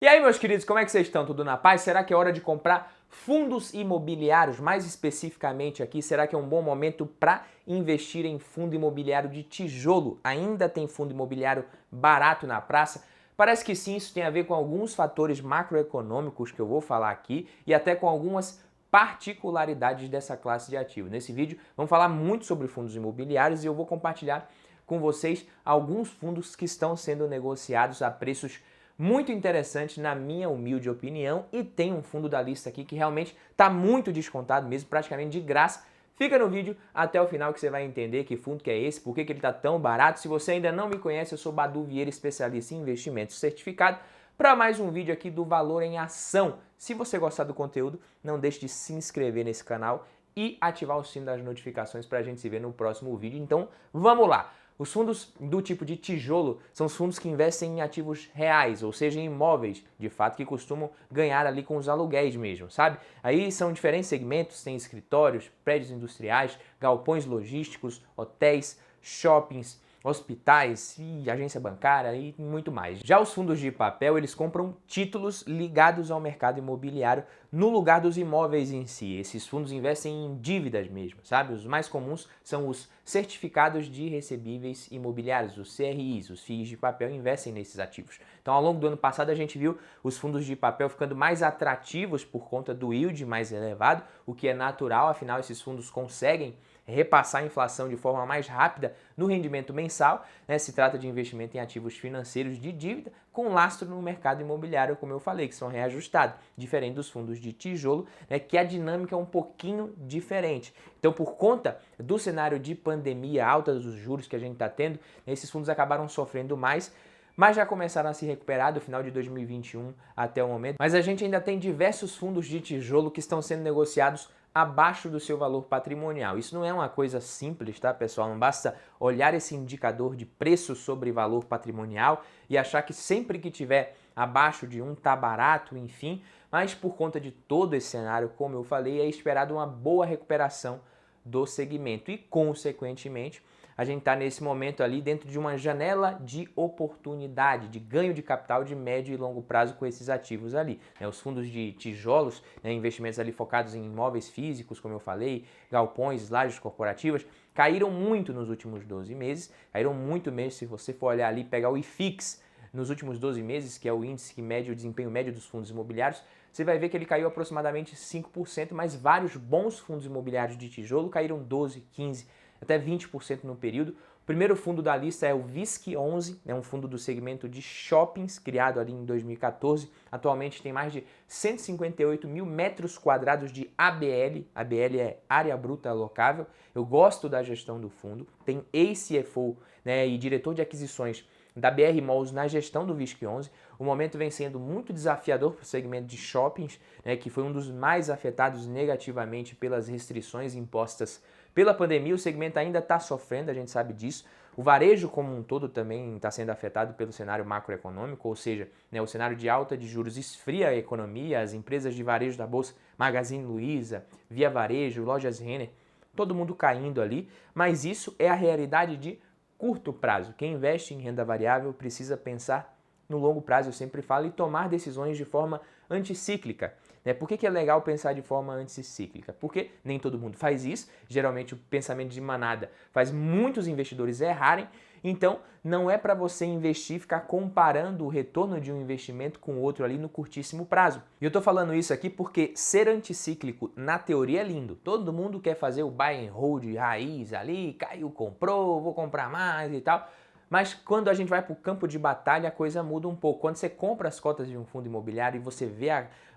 E aí, meus queridos, como é que vocês estão? Tudo na paz? Será que é hora de comprar fundos imobiliários? Mais especificamente aqui, será que é um bom momento para investir em fundo imobiliário de tijolo? Ainda tem fundo imobiliário barato na praça? Parece que sim, isso tem a ver com alguns fatores macroeconômicos que eu vou falar aqui e até com algumas particularidades dessa classe de ativo. Nesse vídeo, vamos falar muito sobre fundos imobiliários e eu vou compartilhar com vocês alguns fundos que estão sendo negociados a preços muito interessante na minha humilde opinião, e tem um fundo da lista aqui que realmente está muito descontado mesmo, praticamente de graça. Fica no vídeo até o final que você vai entender que fundo que é esse, por que ele está tão barato. Se você ainda não me conhece, eu sou Badu Vieira, especialista em investimentos certificado, para mais um vídeo aqui do Valor em Ação. Se você gostar do conteúdo, não deixe de se inscrever nesse canal e ativar o sino das notificações para a gente se ver no próximo vídeo. Então, vamos lá! Os fundos do tipo de tijolo são os fundos que investem em ativos reais, ou seja, em imóveis, de fato, que costumam ganhar ali com os aluguéis mesmo, sabe? Aí são diferentes segmentos, tem escritórios, prédios industriais, galpões logísticos, hotéis, shoppings, hospitais e agência bancária e muito mais. Já os fundos de papel, eles compram títulos ligados ao mercado imobiliário no lugar dos imóveis em si. Esses fundos investem em dívidas mesmo, sabe? Os mais comuns são os certificados de recebíveis imobiliários, os CRIs, os FIIs de papel investem nesses ativos. Então, ao longo do ano passado, a gente viu os fundos de papel ficando mais atrativos por conta do yield mais elevado, o que é natural, afinal, esses fundos conseguem repassar a inflação de forma mais rápida no rendimento mensal, né? Se trata de investimento em ativos financeiros de dívida com lastro no mercado imobiliário, como eu falei, que são reajustados, diferente dos fundos de tijolo, né? Que a dinâmica é um pouquinho diferente. Então, por conta do cenário de pandemia, alta dos juros que a gente está tendo, esses fundos acabaram sofrendo mais, mas já começaram a se recuperar do final de 2021 até o momento. Mas a gente ainda tem diversos fundos de tijolo que estão sendo negociados abaixo do seu valor patrimonial. Isso não é uma coisa simples, tá, pessoal? Não basta olhar esse indicador de preço sobre valor patrimonial e achar que sempre que tiver abaixo de um tá barato, enfim, mas por conta de todo esse cenário, como eu falei, é esperado uma boa recuperação do segmento e, consequentemente, a gente está nesse momento ali dentro de uma janela de oportunidade, de ganho de capital de médio e longo prazo com esses ativos ali. Os fundos de tijolos, investimentos ali focados em imóveis físicos, como eu falei, galpões, lajes corporativas, caíram muito nos últimos 12 meses, caíram muito mesmo. Se você for olhar ali, pegar o IFIX nos últimos 12 meses, que é o índice que mede o desempenho médio dos fundos imobiliários, você vai ver que ele caiu aproximadamente 5%, mas vários bons fundos imobiliários de tijolo caíram 12%, 15%, até 20% no período. O primeiro fundo da lista é o VISC11, é um fundo do segmento de shoppings, criado ali em 2014. Atualmente tem mais de 158 mil metros quadrados de ABL. ABL é área bruta alocável. Eu gosto da gestão do fundo. Tem ex-CFO, né, e diretor de aquisições da BR Malls na gestão do VISC11. O momento vem sendo muito desafiador para o segmento de shoppings, né, que foi um dos mais afetados negativamente pelas restrições impostas pela pandemia. O segmento ainda está sofrendo, a gente sabe disso. O varejo como um todo também está sendo afetado pelo cenário macroeconômico, ou seja, o cenário de alta de juros esfria a economia. As empresas de varejo da Bolsa, Magazine Luiza, Via Varejo, Lojas Renner, todo mundo caindo ali, mas isso é a realidade de curto prazo. Quem investe em renda variável precisa pensar no longo prazo, eu sempre falo, e tomar decisões de forma anticíclica. Por que é legal pensar de forma anticíclica? Porque nem todo mundo faz isso, geralmente o pensamento de manada faz muitos investidores errarem, então não é para você investir e ficar comparando o retorno de um investimento com outro ali no curtíssimo prazo. E eu estou falando isso aqui porque ser anticíclico na teoria é lindo, todo mundo quer fazer o buy and hold raiz ali, caiu, comprou, vou comprar mais e tal. Mas quando a gente vai para o campo de batalha, a coisa muda um pouco. Quando você compra as cotas de um fundo imobiliário e você vê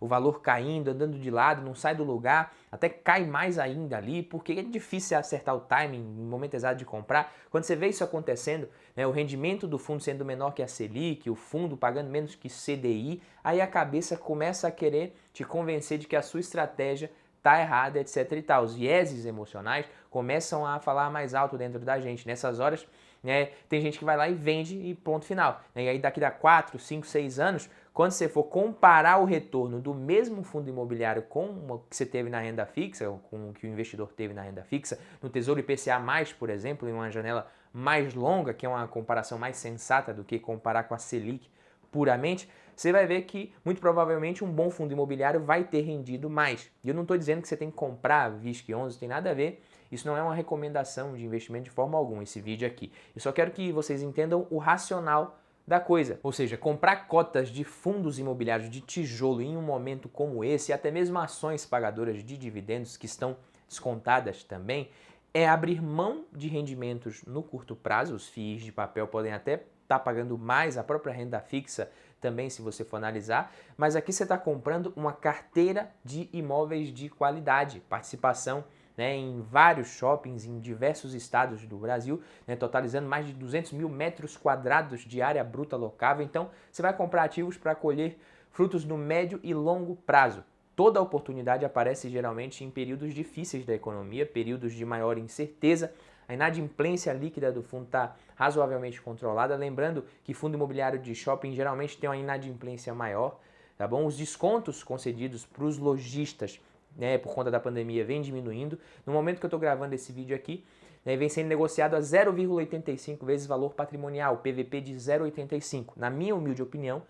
o valor caindo, andando de lado, não sai do lugar, até cai mais ainda ali, porque é difícil acertar o timing no momento exato de comprar. Quando você vê isso acontecendo, o rendimento do fundo sendo menor que a Selic, o fundo pagando menos que CDI, aí a cabeça começa a querer te convencer de que a sua estratégia está errada, etc e tal. Os vieses emocionais começam a falar mais alto dentro da gente. Nessas horas, tem gente que vai lá e vende e ponto final. E aí daqui a 4, 5, 6 anos, quando você for comparar o retorno do mesmo fundo imobiliário com o que você teve na renda fixa, com o que o investidor teve na renda fixa, no Tesouro IPCA+, por exemplo, em uma janela mais longa, que é uma comparação mais sensata do que comparar com a Selic puramente, você vai ver que, muito provavelmente, um bom fundo imobiliário vai ter rendido mais. E eu não estou dizendo que você tem que comprar VISC11, tem nada a ver. Isso não é uma recomendação de investimento de forma alguma, esse vídeo aqui. Eu só quero que vocês entendam o racional da coisa. Ou seja, comprar cotas de fundos imobiliários de tijolo em um momento como esse, e até mesmo ações pagadoras de dividendos que estão descontadas também, é abrir mão de rendimentos no curto prazo. Os FIIs de papel podem até estar pagando mais, a própria renda fixa também, se você for analisar, mas aqui você está comprando uma carteira de imóveis de qualidade, participação, né, em vários shoppings em diversos estados do Brasil, né, totalizando mais de 200 mil metros quadrados de área bruta locável. Então, você vai comprar ativos para colher frutos no médio e longo prazo. Toda oportunidade aparece geralmente em períodos difíceis da economia, períodos de maior incerteza. A inadimplência líquida do fundo está razoavelmente controlada. Lembrando que fundo imobiliário de shopping geralmente tem uma inadimplência maior, tá bom? Os descontos concedidos para os lojistas, né, por conta da pandemia, vem diminuindo. No momento que eu estou gravando esse vídeo aqui, né, vem sendo negociado a 0,85 vezes valor patrimonial, PVP de 0,85. Na minha humilde opinião,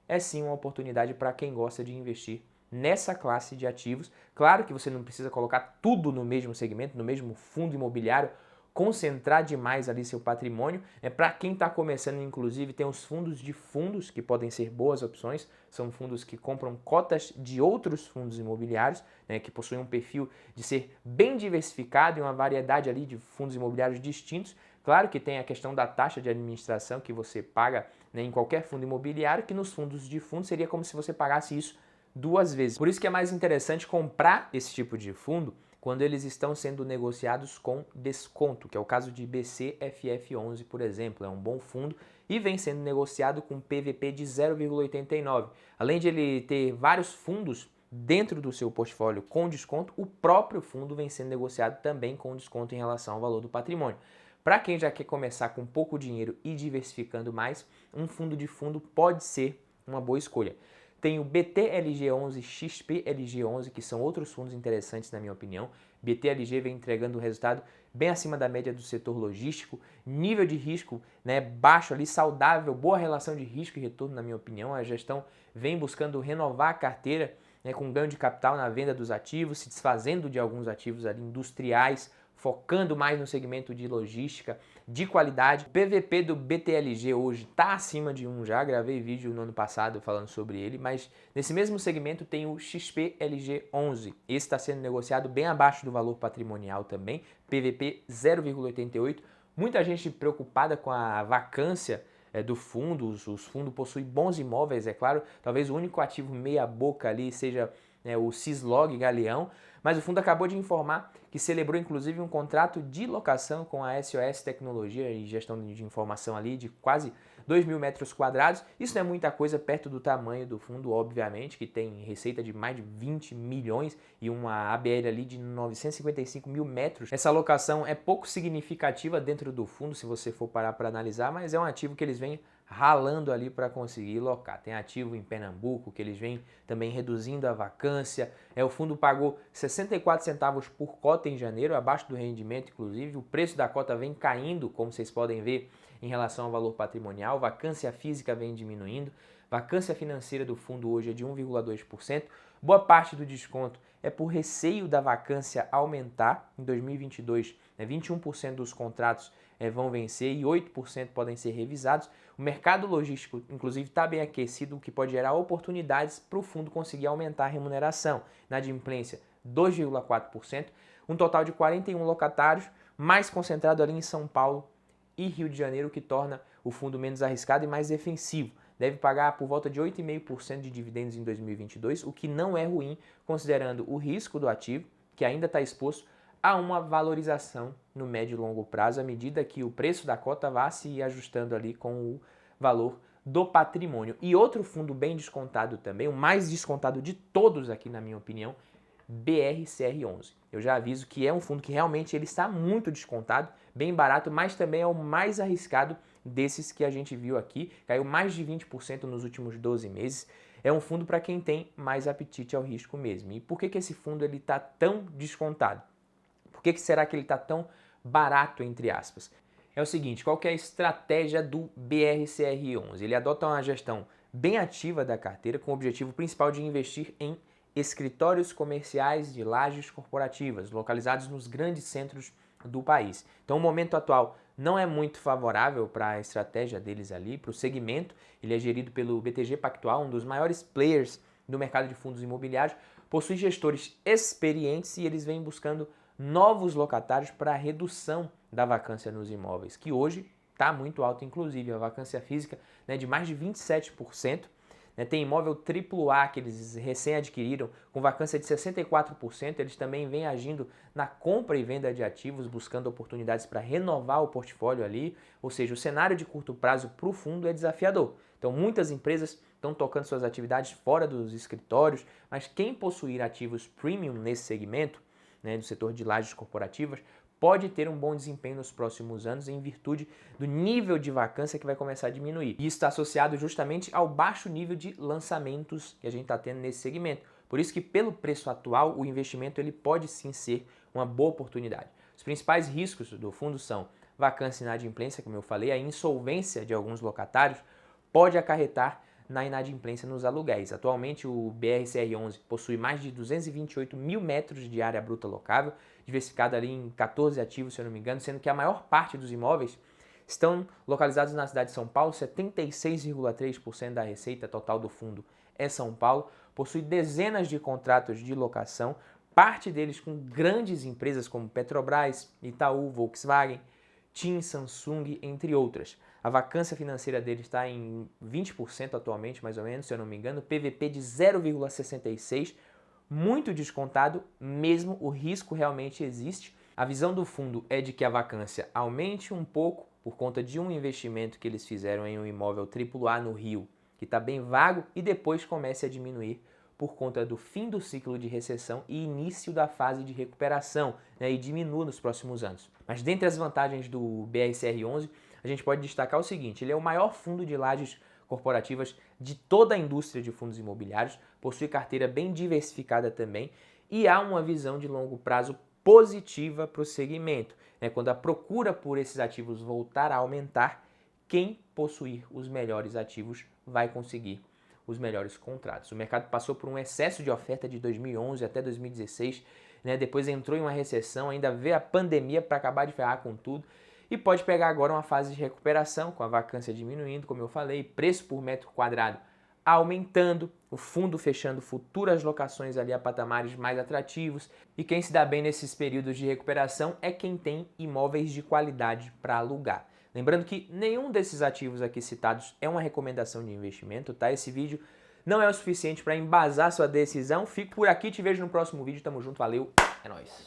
é sim uma oportunidade para quem gosta de investir nessa classe de ativos. Claro que você não precisa colocar tudo no mesmo segmento, no mesmo fundo imobiliário, concentrar demais ali seu patrimônio. Para quem está começando, inclusive, tem os fundos de fundos que podem ser boas opções. São fundos que compram cotas de outros fundos imobiliários, né, que possuem um perfil de ser bem diversificado e uma variedade ali de fundos imobiliários distintos. Claro que tem a questão da taxa de administração que você paga, né, em qualquer fundo imobiliário, que nos fundos de fundo seria como se você pagasse isso duas vezes. Por isso que é mais interessante comprar esse tipo de fundo quando eles estão sendo negociados com desconto, que é o caso de BCFF11, por exemplo. É um bom fundo e vem sendo negociado com PVP de 0,89. Além de ele ter vários fundos dentro do seu portfólio com desconto, o próprio fundo vem sendo negociado também com desconto em relação ao valor do patrimônio. Para quem já quer começar com pouco dinheiro e diversificando mais, um fundo de fundo pode ser uma boa escolha. Tem o BTLG11 e XPLG11, que são outros fundos interessantes na minha opinião. BTLG vem entregando um resultado bem acima da média do setor logístico, nível de risco, né, baixo ali, saudável, boa relação de risco e retorno na minha opinião. A gestão vem buscando renovar a carteira, né, com ganho de capital na venda dos ativos, se desfazendo de alguns ativos ali industriais, focando mais no segmento de logística, de qualidade. O PVP do BTLG hoje está acima de 1 já, gravei vídeo no ano passado falando sobre ele, mas nesse mesmo segmento tem o XPLG11. Esse está sendo negociado bem abaixo do valor patrimonial também, PVP 0,88. Muita gente preocupada com a vacância do fundo, os fundos possuem bons imóveis, é claro, talvez o único ativo meia boca ali seja o Cislog Galeão, mas o fundo acabou de informar que celebrou inclusive um contrato de locação com a SOS Tecnologia e Gestão de Informação ali de quase 2 mil metros quadrados. Isso não é muita coisa perto do tamanho do fundo, obviamente, que tem receita de mais de 20 milhões e uma ABL ali de 955 mil metros. Essa locação é pouco significativa dentro do fundo, se você for parar para analisar, mas é um ativo que eles vêm ralando ali para conseguir locar. Tem ativo em Pernambuco que eles vêm também reduzindo a vacância. O fundo pagou 64 centavos por cota em janeiro, abaixo do rendimento inclusive. O preço da cota vem caindo, como vocês podem ver, em relação ao valor patrimonial. Vacância física vem diminuindo. Vacância financeira do fundo hoje é de 1,2%. Boa parte do desconto é por receio da vacância aumentar. Em 2022, 21% dos contratos vão vencer e 8% podem ser revisados. O mercado logístico, inclusive, está bem aquecido, o que pode gerar oportunidades para o fundo conseguir aumentar a remuneração. Inadimplência, 2,4%, um total de 41 locatários, mais concentrado ali em São Paulo e Rio de Janeiro, o que torna o fundo menos arriscado e mais defensivo. Deve pagar por volta de 8,5% de dividendos em 2022, o que não é ruim, considerando o risco do ativo, que ainda está exposto a uma valorização no médio e longo prazo, à medida que o preço da cota vá se ajustando ali com o valor do patrimônio. E outro fundo bem descontado também, o mais descontado de todos aqui na minha opinião, BRCR11. Eu já aviso que é um fundo que realmente ele está muito descontado, bem barato, mas também é o mais arriscado desses que a gente viu aqui, caiu mais de 20% nos últimos 12 meses. É um fundo para quem tem mais apetite ao risco mesmo. E por que esse fundo está tão descontado? Por que será que ele está tão barato, entre aspas? É o seguinte, qual que é a estratégia do BRCR11? Ele adota uma gestão bem ativa da carteira, com o objetivo principal de investir em escritórios comerciais de lajes corporativas, localizados nos grandes centros do país. Então o momento atual não é muito favorável para a estratégia deles ali, para o segmento. Ele é gerido pelo BTG Pactual, um dos maiores players do mercado de fundos imobiliários, possui gestores experientes e eles vêm buscando novos locatários para a redução da vacância nos imóveis, que hoje está muito alta, inclusive a vacância física, né, de mais de 27%. Tem imóvel AAA que eles recém adquiriram, com vacância de 64%. Eles também vêm agindo na compra e venda de ativos, buscando oportunidades para renovar o portfólio ali. Ou seja, o cenário de curto prazo para o fundo é desafiador. Então, muitas empresas estão tocando suas atividades fora dos escritórios, mas quem possuir ativos premium nesse segmento, né, do setor de lajes corporativas, pode ter um bom desempenho nos próximos anos em virtude do nível de vacância que vai começar a diminuir. E isso está associado justamente ao baixo nível de lançamentos que a gente está tendo nesse segmento. Por isso que, pelo preço atual, o investimento ele pode sim ser uma boa oportunidade. Os principais riscos do fundo são vacância e inadimplência, como eu falei, a insolvência de alguns locatários pode acarretar na inadimplência nos aluguéis. Atualmente, o BRCR11 possui mais de 228 mil metros de área bruta locável, diversificada ali em 14 ativos, se eu não me engano, sendo que a maior parte dos imóveis estão localizados na cidade de São Paulo. 76,3% da receita total do fundo é São Paulo, possui dezenas de contratos de locação, parte deles com grandes empresas como Petrobras, Itaú, Volkswagen, TIM, Samsung, entre outras. A vacância financeira dele está em 20% atualmente, mais ou menos, se eu não me engano, PVP de 0,66%, muito descontado, mesmo o risco realmente existe. A visão do fundo é de que a vacância aumente um pouco por conta de um investimento que eles fizeram em um imóvel AAA no Rio, que está bem vago, e depois comece a diminuir por conta do fim do ciclo de recessão e início da fase de recuperação, né, e diminua nos próximos anos. Mas dentre as vantagens do BRCR11, a gente pode destacar o seguinte: ele é o maior fundo de lajes corporativas de toda a indústria de fundos imobiliários, possui carteira bem diversificada também e há uma visão de longo prazo positiva para o segmento. Quando a procura por esses ativos voltar a aumentar, quem possuir os melhores ativos vai conseguir os melhores contratos. O mercado passou por um excesso de oferta de 2011 até 2016, depois entrou em uma recessão, ainda veio a pandemia para acabar de ferrar com tudo, e pode pegar agora uma fase de recuperação, com a vacância diminuindo, como eu falei, preço por metro quadrado aumentando, o fundo fechando futuras locações ali a patamares mais atrativos. E quem se dá bem nesses períodos de recuperação é quem tem imóveis de qualidade para alugar. Lembrando que nenhum desses ativos aqui citados é uma recomendação de investimento, tá? Esse vídeo não é o suficiente para embasar sua decisão. Fico por aqui, te vejo no próximo vídeo. Tamo junto, valeu, é nóis!